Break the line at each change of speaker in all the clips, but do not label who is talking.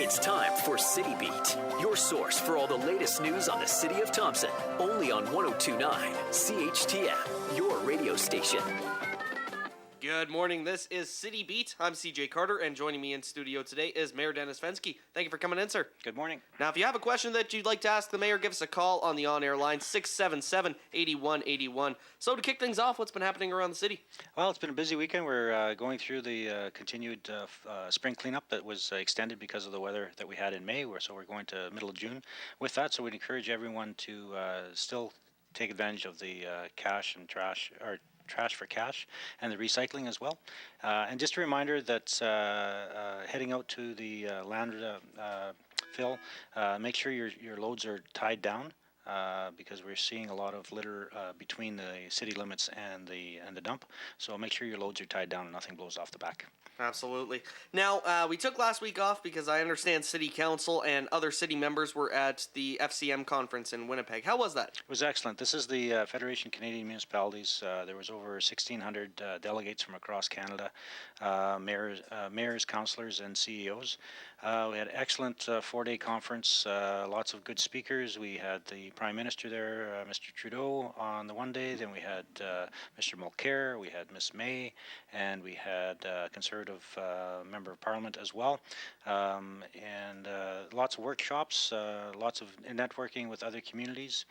It's time for City Beat, your source for all the latest news on the city of Thompson. Only on 102.9 CHTM, your radio station.
Good morning. This is City Beat. I'm CJ Carter, and joining me in studio today is Mayor Dennis Fenske. Thank you for coming in, sir.
Good morning.
Now, if you have a question that you'd like to ask the mayor, give us a call on the on-air line, 677-8181. So to kick things off, what's been happening around the city?
Well, it's been a busy weekend. We're going through the continued spring cleanup that was extended because of the weather that we had in May. So we're going to middle of June with that. So we'd encourage everyone to still take advantage of the cash and trash, or trash for cash, and the recycling as well. And just a reminder that heading out to the land fill, make sure your loads are tied down. Because we're seeing a lot of litter between the city limits and the dump. So make sure your loads are tied down and nothing blows off the back.
Absolutely. Now, we took last week off because I understand City Council and other city members were at the FCM Conference in Winnipeg. How was that?
It was excellent. This is the Federation of Canadian Municipalities. There was over 1,600 delegates from across Canada, mayors, councillors, and CEOs. We had an excellent 4-day conference, lots of good speakers. We had the Prime Minister there, Mr. Trudeau, on the one day. Then we had Mr. Mulcair, we had Miss May, and we had Conservative Member of Parliament as well. And lots of workshops, lots of networking with other communities.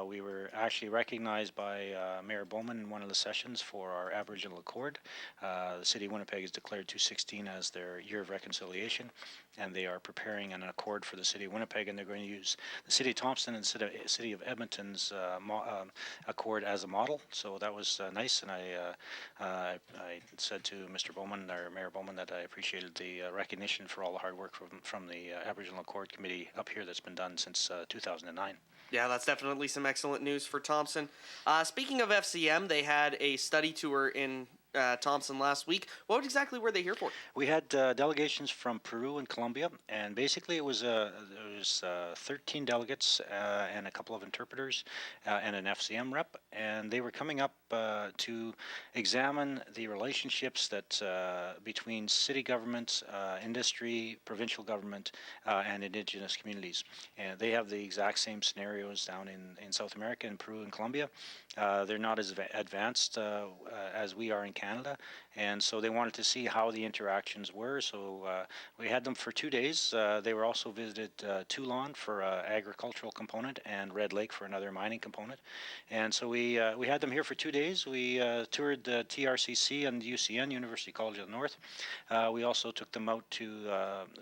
We were actually recognized by Mayor Bowman in one of the sessions for our Aboriginal Accord. The City of Winnipeg has declared 2016 as their year of reconciliation, and they are preparing an accord for the City of Winnipeg, and they're going to use the City of Thompson and City of Edmonton's accord as a model. So that was nice, and I said to Mr. Bowman, or Mayor Bowman, that I appreciated the recognition for all the hard work from the Aboriginal Accord Committee up here that's been done since 2009.
Yeah, that's definitely some excellent news for Thompson. Speaking of FCM, they had a study tour in Thompson last week. What exactly were they here for?
We had delegations from Peru and Colombia, and basically it was 13 delegates and a couple of interpreters and an FCM rep, and they were coming up to examine the relationships that between city government, industry, provincial government, and Indigenous communities. And they have the exact same scenarios down in South America, in Peru and Colombia. They're not as advanced as we are in Canada, and so they wanted to see how the interactions were. So we had them for 2 days. They were also visited Toulon for an agricultural component and Red Lake for another mining component. And so we had them here for 2 days. We toured the TRCC and the UCN, University College of the North. We also took them out to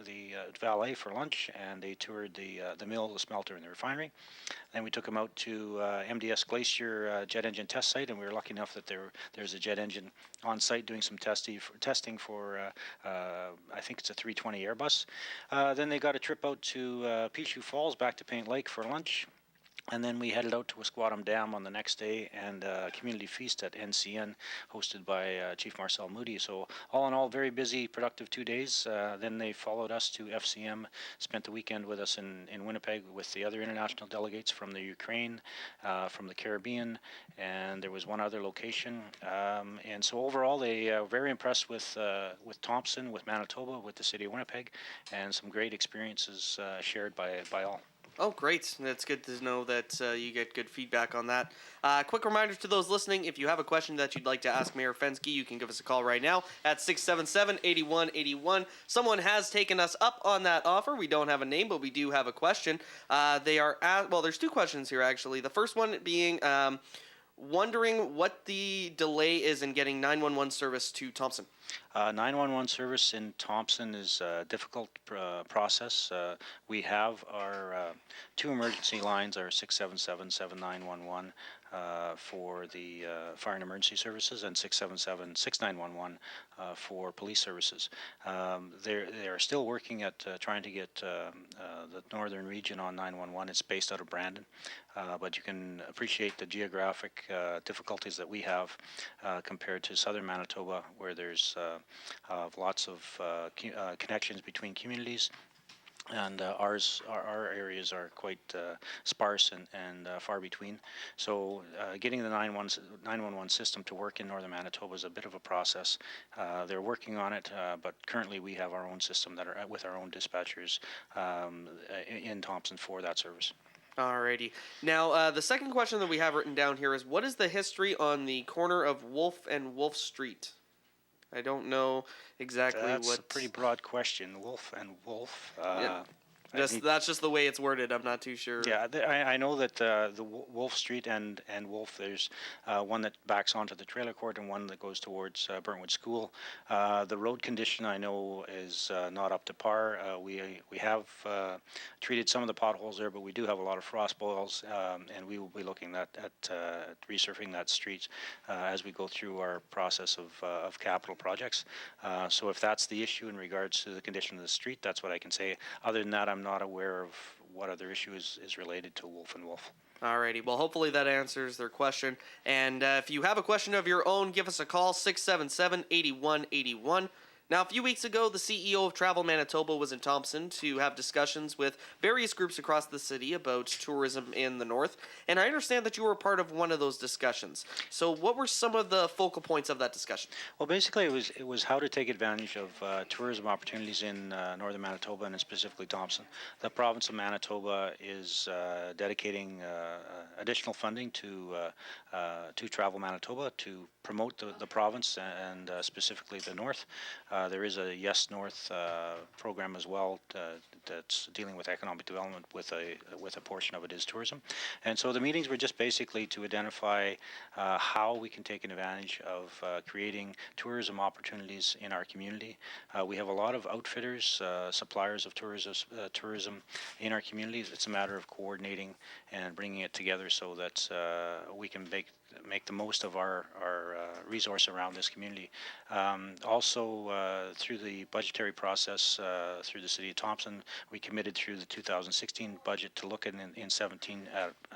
the Valley for lunch, and they toured the mill, the smelter, and the refinery. Then we took them out to MDS Glacier jet engine test site, and we were lucky enough that there's a jet engine on site doing some testing for I think it's a 320 Airbus. Then they got a trip out to Pichu Falls, back to Paint Lake for lunch. And then we headed out to Wasquatum Dam on the next day, and a community feast at NCN hosted by Chief Marcel Moody. So all in all, very busy, productive 2 days. Then they followed us to FCM, spent the weekend with us in Winnipeg with the other international delegates from the Ukraine, from the Caribbean, and there was one other location. And so overall, they were very impressed with Thompson, with Manitoba, with the City of Winnipeg, and some great experiences shared by all.
Oh, great. That's good to know that you get good feedback on that. Quick reminder to those listening, if you have a question that you'd like to ask Mayor Fenske, you can give us a call right now at 677-8181. Someone has taken us up on that offer. We don't have a name, but we do have a question. There's two questions here, actually. The first one being wondering what the delay is in getting 911 service to Thompson.
911 service in Thompson is a difficult process. We have our two emergency lines, our 677-7911 for the fire and emergency services, and 677-6911 for police services. They are still working at trying to get the northern region on 911. It's based out of Brandon, but you can appreciate the geographic difficulties that we have compared to southern Manitoba, where there's lots of connections between communities. and our areas are quite sparse and far between. So getting the 911 system to work in northern Manitoba is a bit of a process. They're working on it, but currently we have our own system that are with our own dispatchers in Thompson for that service.
Alrighty. Now, the second question that we have written down here is, what is the history on the corner of Wolf and Wolf Street? I don't know exactly
That's
what.
a pretty broad question. Wolf and Wolf.
Yeah. That's just the way it's worded. I'm not too sure.
Yeah, I know that the Wolf Street and Wolf, there's one that backs onto the trailer court and one that goes towards Burntwood School. The road condition I know is not up to par. We have treated some of the potholes there, but we do have a lot of frost boils, and we will be looking at resurfacing that street as we go through our process of capital projects. So if that's the issue in regards to the condition of the street, that's what I can say. Other than that, I'm not aware of what other issue is related to Wolf and Wolf.
Alrighty, well, hopefully that answers their question. And if you have a question of your own, give us a call, 677-8181. Now, a few weeks ago, the CEO of Travel Manitoba was in Thompson to have discussions with various groups across the city about tourism in the north, and I understand that you were part of one of those discussions. So what were some of the focal points of that discussion?
Well, basically, it was how to take advantage of tourism opportunities in northern Manitoba and specifically Thompson. The province of Manitoba is dedicating additional funding to Travel Manitoba to promote the province and specifically the north. There is a Yes North program as well that's dealing with economic development with a portion of it is tourism. And so the meetings were just basically to identify how we can take advantage of creating tourism opportunities in our community. We have a lot of outfitters, suppliers of tourism in our communities. It's a matter of coordinating and bringing it together so that we can make the most of our resource around this community. Also, through the budgetary process through the City of Thompson, we committed through the 2016 budget to look in 17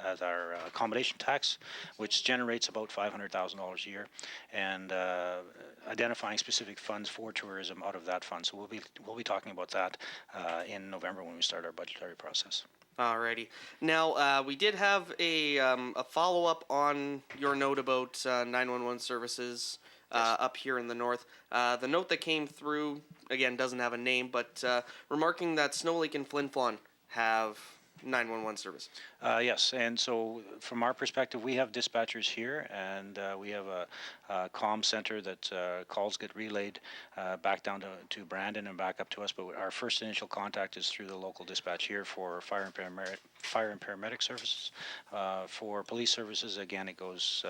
at our accommodation tax, which generates about $500,000 a year, and identifying specific funds for tourism out of that fund. So we'll be talking about that in November when we start our budgetary process.
Alrighty. Now, we did have a follow-up on your note about 911 services up here in the north. The note that came through, again, doesn't have a name, but remarking that Snow Lake and Flin Flon have 911 services.
Yes, and so from our perspective, we have dispatchers here, and we have a comm center that calls get relayed back down to Brandon and back up to us. But our first initial contact is through the local dispatch here for fire and paramedic services. For police services, again, it goes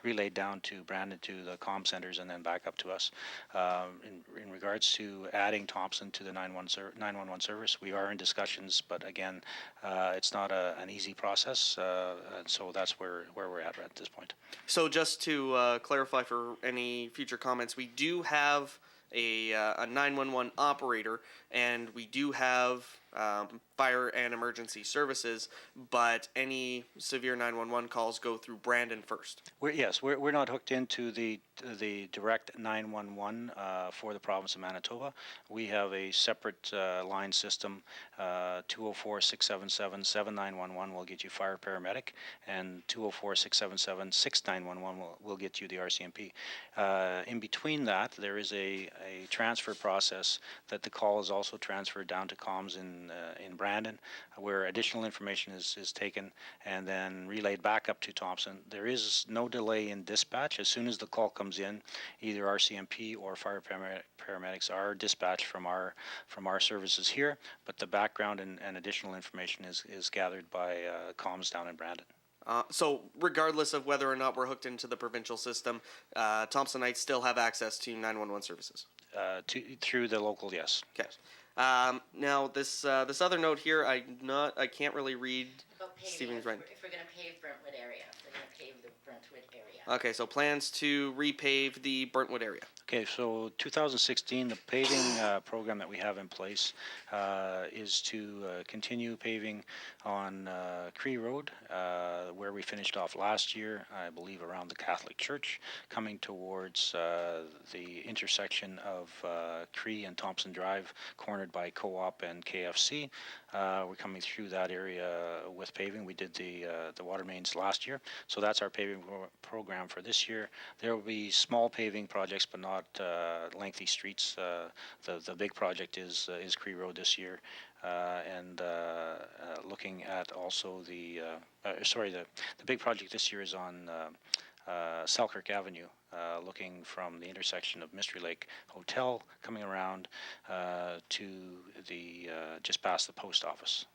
relayed down to Brandon to the comm centers and then back up to us. In regards to adding Thompson to the 911 service, we are in discussions, but again, it's not an easy process, and so that's where we're at this point.
So just to clarify for any future comments, we do have a 911 operator, and we do have fire and emergency services, but any severe 911 calls go through Brandon first.
We're not hooked into the direct 911 for the province of Manitoba. We have a separate line system. 204-677-7911 will get you fire paramedic, and 204-677-6911 will get you the RCMP. In between that, there is a transfer process that the call is also transferred down to comms in Brandon, where additional information is taken and then relayed back up to Thompson. There is no delay in dispatch. As soon as the call comes in, either RCMP or fire paramedics are dispatched from our services here, but the background and additional information is gathered by comms down in Brandon.
So regardless of whether or not we're hooked into the provincial system, Thompsonites still have access to 911 services?
Through the local, yes.
Okay. Now this other note here, I can't really read Stephen's right.
If we're going to pave Burntwood area, we're going to pave the Burntwood area.
Okay, so plans to repave the Burntwood area.
Okay, so 2016, the paving program that we have in place is to continue paving on Cree Road, where we finished off last year, I believe around the Catholic Church, coming towards the intersection of Cree and Thompson Drive, cornered supported by Co-op and KFC. We're coming through that area with paving. We did the water mains last year, so that's our paving program for this year. There will be small paving projects, but not lengthy streets. The big project is Cree Road this year, and looking at also the big project this year is on Selkirk Avenue, looking from the intersection of Mystery Lake Hotel, coming around to the just past the post office.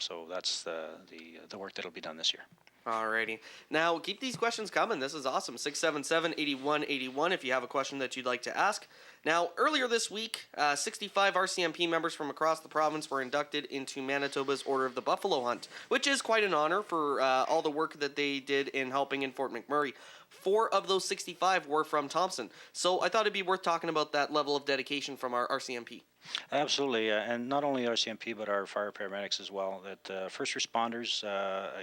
So that's the work that'll be done this year.
Alrighty. Now, keep these questions coming. This is awesome. 677-8181 if you have a question that you'd like to ask. Now, earlier this week, 65 RCMP members from across the province were inducted into Manitoba's Order of the Buffalo Hunt, which is quite an honor for all the work that they did in helping in Fort McMurray. 4 of those 65 were from Thompson. So I thought it'd be worth talking about that level of dedication from our RCMP.
Absolutely, and not only RCMP but our fire paramedics as well. That first responders,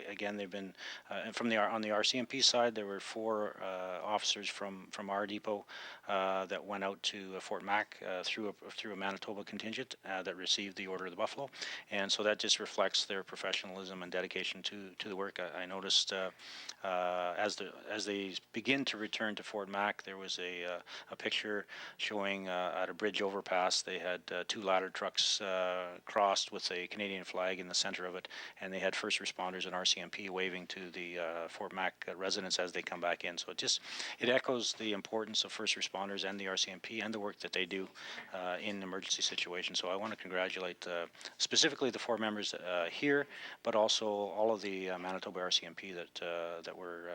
again, they've been on the RCMP side. There were 4 officers from our depot that went out to Fort Mac through a Manitoba contingent that received the Order of the Buffalo, and so that just reflects their professionalism and dedication to the work. I noticed as they begin to return to Fort Mac, there was a picture showing at a bridge overpass they had 2 ladder trucks crossed with a Canadian flag in the center of it, and they had first responders and RCMP waving to the Fort Mac residents as they come back in. So it echoes the importance of first responders and the RCMP and the work that they do in emergency situations. So I want to congratulate specifically the 4 members here, but also all of the Manitoba RCMP that were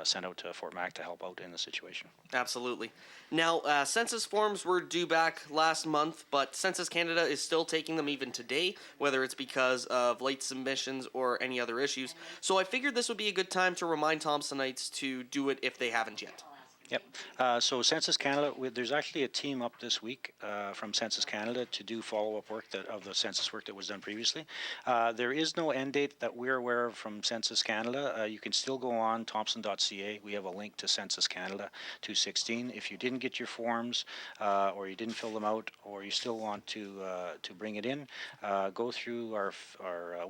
sent out to Fort Mac to help out in the situation.
Absolutely. Now, census forms were due back last month, but Census Canada is still taking them even today, whether it's because of late submissions or any other issues. So I figured this would be a good time to remind Thompsonites to do it if they haven't yet.
Yep. So Census Canada, there's actually a team up this week from Census Canada to do follow-up work of the census work that was done previously. There is no end date that we're aware of from Census Canada. You can still go on Thompson.ca. We have a link to Census Canada 216. If you didn't get your forms or you didn't fill them out or you still want to bring it in, go through our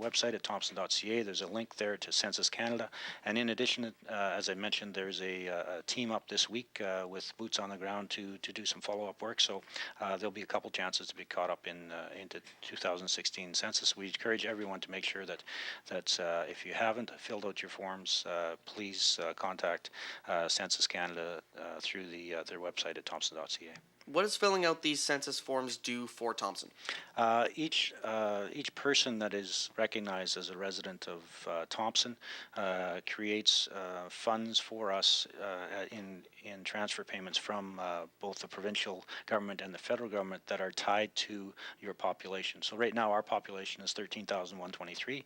website at Thompson.ca. There's a link there to Census Canada. And in addition, as I mentioned, there's a team up this week with boots on the ground to do some follow-up work. So there'll be a couple chances to be caught up into 2016 census. We encourage everyone to make sure that if you haven't filled out your forms, please contact Census Canada through their website at Thompson.ca.
What does filling out these census forms do for Thompson?
Each person that is recognized as a resident of Thompson creates funds for us in transfer payments from both the provincial government and the federal government that are tied to your population. So right now our population is 13,123.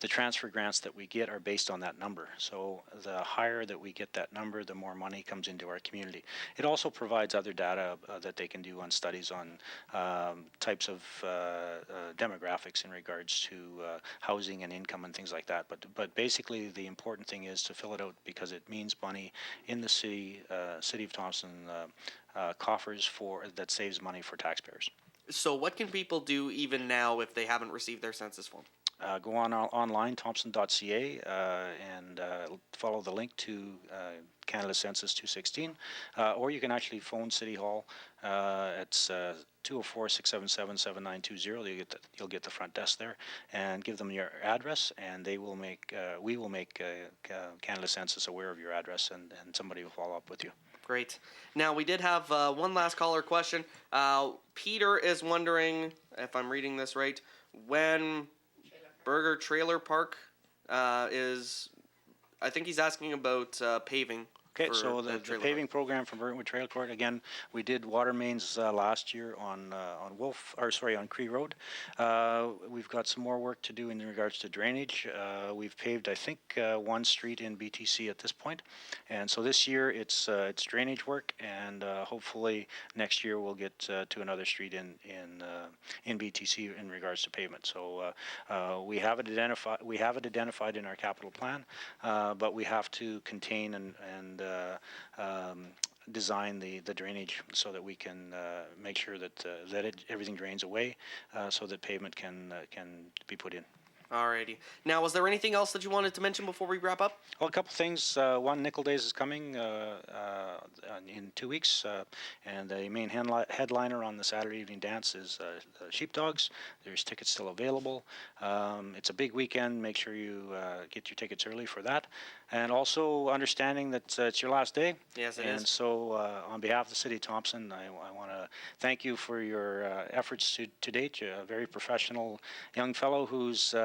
The transfer grants that we get are based on that number. So the higher that we get that number, the more money comes into our community. It also provides other data that they can do on studies on types of demographics in regards to housing and income and things like that. But basically the important thing is to fill it out because it means money in the city of Thompson coffers that saves money for taxpayers.
So what can people do even now if they haven't received their census form?
Go online, Thompson.ca, and follow the link to Canada Census 216, or you can actually phone City Hall. It's 204-677-7920. You'll get the front desk there, and give them your address, and we will make Canada Census aware of your address, and somebody will follow up with you.
Great. Now, we did have one last caller question. Peter is wondering, if I'm reading this right, when Burger Trailer Park is, I think he's asking about paving.
Okay, so the paving program from Burntwood Trail Court, again, we did water mains last year on Cree Road. We've got some more work to do in regards to drainage. We've paved, I think, one street in BTC at this point, and so this year it's drainage work, and hopefully next year we'll get to another street in BTC in regards to pavement. So we have it identified in our capital plan, but we have to contain and design the drainage so that we can make sure that everything drains away, so that pavement can be put in.
Alrighty. Now, was there anything else that you wanted to mention before we wrap up?
Well, a couple things. One, Nickel Days is coming in 2 weeks, and the main headliner on the Saturday evening dance is Sheepdogs. There's tickets still available. It's a big weekend. Make sure you get your tickets early for that. And also understanding that it's your last day.
Yes, it is.
And so on behalf of the City of Thompson, I want to thank you for your efforts to date. You're a very professional young fellow who's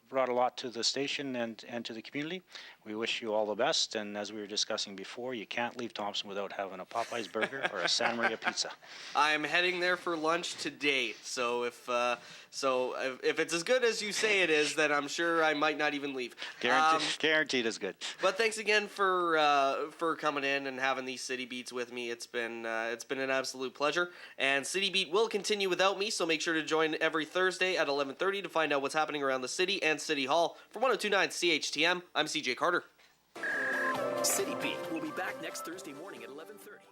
brought a lot to the station and to the community. We wish you all the best, and as we were discussing before, you can't leave Thompson without having a Popeye's burger or a Santa Maria pizza.
I'm heading there for lunch today, so if it's as good as you say it is, then I'm sure I might not even leave.
Guaranteed is good.
But thanks again for coming in and having these City Beats with me. It's been an absolute pleasure. And City Beat will continue without me, so make sure to join every Thursday at 11:30 to find out what's happening around the city and City Hall. For 102.9 CHTM, I'm CJ Carter.
City Beat will be back next Thursday morning at 11:30.